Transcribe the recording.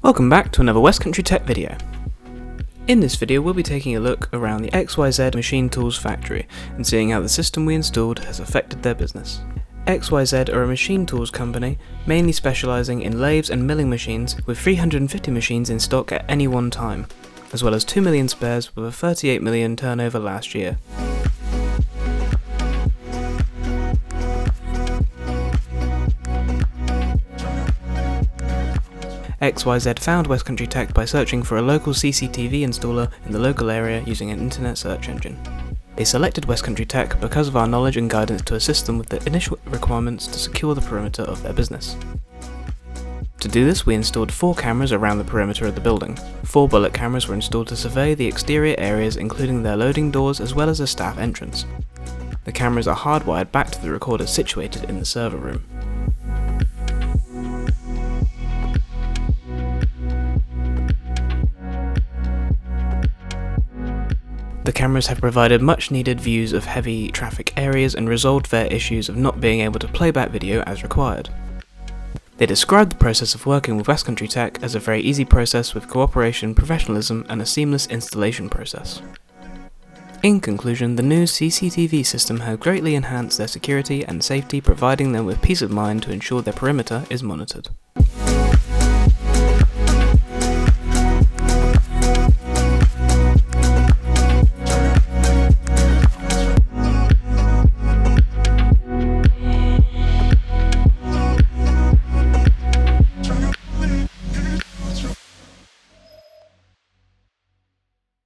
Welcome back to another West Country Tech video. In this video we'll be taking a look around the XYZ Machine Tools factory and seeing how the system we installed has affected their business. XYZ are a machine tools company mainly specialising in lathes and milling machines with 350 machines in stock at any one time, as well as 2 million spares with a 38 million turnover last year. XYZ found West Country Tech by searching for a local CCTV installer in the local area using an internet search engine. They selected West Country Tech because of our knowledge and guidance to assist them with the initial requirements to secure the perimeter of their business. To do this, we installed 4 cameras around the perimeter of the building. 4 bullet cameras were installed to survey the exterior areas, including their loading doors as well as a staff entrance. The cameras are hardwired back to the recorders situated in the server room. The cameras have provided much needed views of heavy traffic areas and resolved their issues of not being able to play back video as required. They described the process of working with West Country Tech as a very easy process with cooperation, professionalism and a seamless installation process. In conclusion, the new CCTV system has greatly enhanced their security and safety, providing them with peace of mind to ensure their perimeter is monitored.